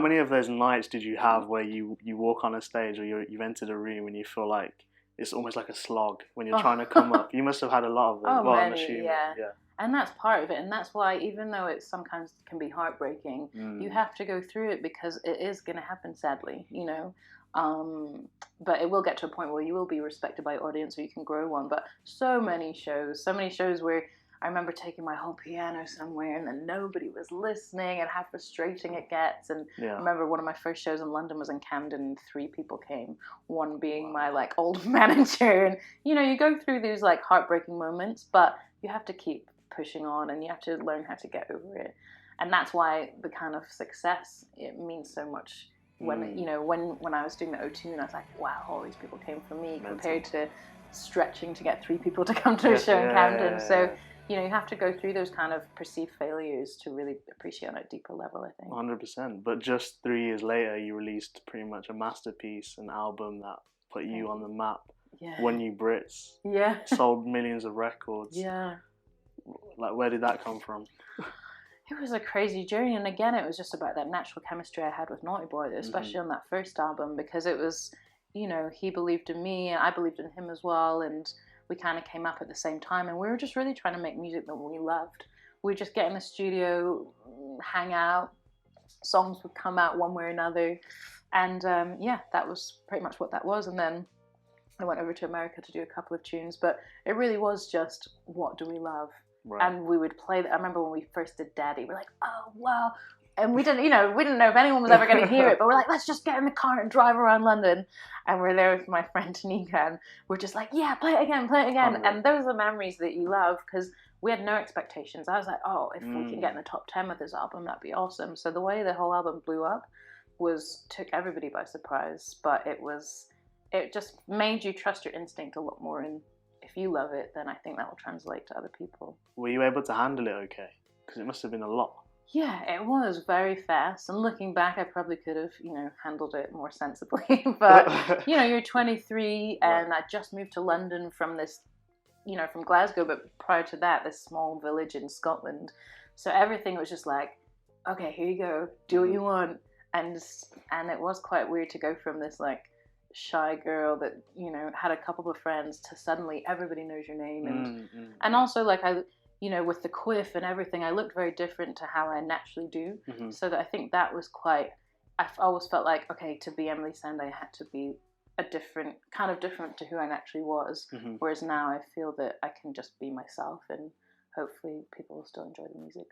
How many of those nights did you have where you walk on a stage or you've entered a room and you feel like it's almost like a slog when you're trying to come up? You must have had a lot of them. Oh, well, I'm many, assuming. yeah. Yeah. And that's part of it. And that's why, even though it sometimes can be heartbreaking, you have to go through it because it is going to happen, sadly, you know. But it will get to a point where you will be respected by your audience or you can grow one. But so many shows where I remember taking my whole piano somewhere and then nobody was listening and how frustrating it gets. And I remember one of my first shows in London was in Camden and 3 people came, one being my like old manager. And, you know, you go through these like heartbreaking moments, but you have to keep pushing on and you have to learn how to get over it. And that's why the kind of success, it means so much. When you know, when I was doing the O2 and I was like, wow, all these people came for me compared to stretching to get 3 people to come to a show in Camden. So, you know, you have to go through those kind of perceived failures to really appreciate on a deeper level, I think. 100%. But just 3 years later, you released pretty much a masterpiece, an album that put you on the map. Won you Brits. Sold millions of records. Like, where did that come from? It was a crazy journey, and again, it was just about that natural chemistry I had with Naughty Boy, especially on that first album, because it was, you know, he believed in me, and I believed in him as well, and we kind of came up at the same time, and we were just really trying to make music that we loved. We'd just get in the studio, hang out, songs would come out one way or another, and that was pretty much what that was, and then I went over to America to do a couple of tunes, but it really was just, what do we love? Right. And we would play. I remember when we first did Daddy, we're like, oh wow, and we didn't know if anyone was ever going to hear it, but we're like, let's just get in the car and drive around London, and we're there with my friend Tanika, and we're just like, yeah, play it again, and those are memories that you love because we had no expectations. I was like, oh, if we can get in the top 10 with this album, that'd be awesome. So the way the whole album blew up took everybody by surprise, but it just made you trust your instinct a lot more, and if you love it, then I think that will translate to other people. Were you able to handle it okay? Because it must have been a lot. Yeah, it was very fast. And looking back, I probably could have, you know, handled it more sensibly. But, you know, you're 23 and I just moved to London from this, you know, from Glasgow. But prior to that, this small village in Scotland. So everything was just like, okay, here you go. Do what you want. And it was quite weird to go from this, like, shy girl that, you know, had a couple of friends to suddenly everybody knows your name. And also, like, I, you know, with the quiff and everything, I looked very different to how I naturally do. So that I think that was quite, I always felt like, okay, to be Emeli Sandé, I had to be a different to who I naturally was. Whereas now I feel that I can just be myself and hopefully people will still enjoy the music.